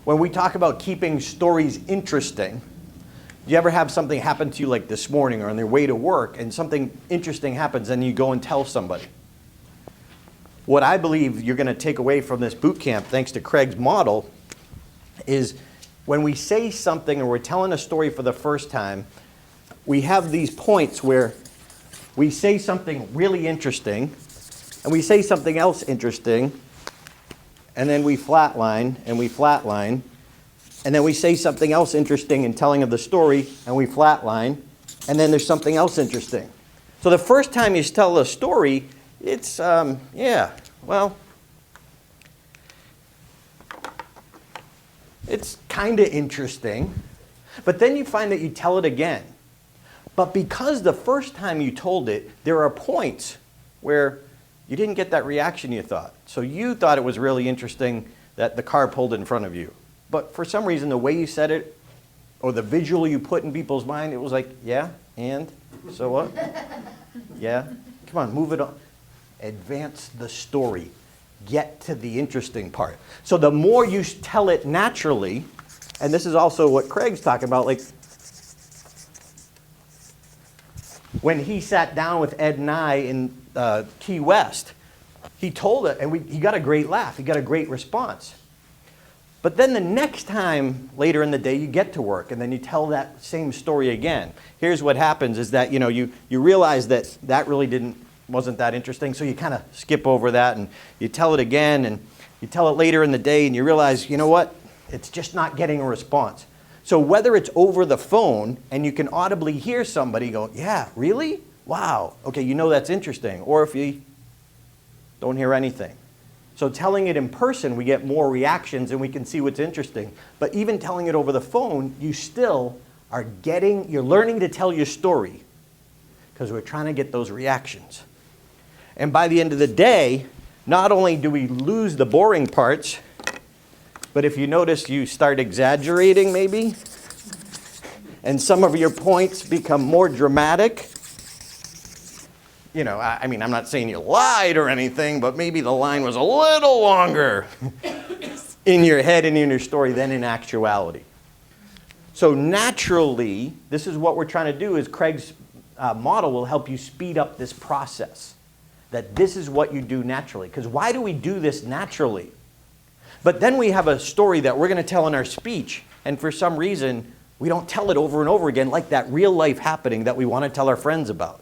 When we talk about keeping stories interesting, do you ever have something happen to you like this morning or on their way to work and something interesting happens and you go and tell somebody? What I believe you're going to take away from this boot camp, thanks to Craig's model, is when we say something or we're telling a story for the first time, we have these points where we say something really interesting and we say something else interesting, and then we flatline and we flatline, and then we say something else interesting in telling of the story and we flatline, and then there's something else interesting. So the first time you tell a story, it's, it's kind of interesting, but then you find that you tell it again. But because the first time you told it, there are points where you didn't get that reaction you thought. So you thought it was really interesting that the car pulled in front of you. But for some reason, the way you said it, or the visual you put in people's mind, it was like, yeah, and? So what? Yeah? Come on, move it on. Advance the story. Get to the interesting part. So the more you tell it naturally, and this is also what Craig's talking about, like when he sat down with Ed and I in Key West, he told it, and he got a great laugh. He got a great response. But then the next time later in the day, you get to work, and then you tell that same story again. Here's what happens is that you realize that really wasn't that interesting, so you kind of skip over that, and you tell it again, and you tell it later in the day, and you realize, you know what? It's just not getting a response. So whether it's over the phone and you can audibly hear somebody go, yeah, really? Wow. Okay, that's interesting. Or if you don't hear anything. So telling it in person, we get more reactions and we can see what's interesting. But even telling it over the phone, you still are you're learning to tell your story because we're trying to get those reactions. And by the end of the day, not only do we lose the boring parts, but if you notice, you start exaggerating maybe, and some of your points become more dramatic. I'm not saying you lied or anything, but maybe the line was a little longer in your head and in your story than in actuality. So naturally, this is what we're trying to do, is Craig's model will help you speed up this process, that this is what you do naturally. Because why do we do this naturally? But then we have a story that we're going to tell in our speech, and for some reason, we don't tell it over and over again like that real life happening that we want to tell our friends about.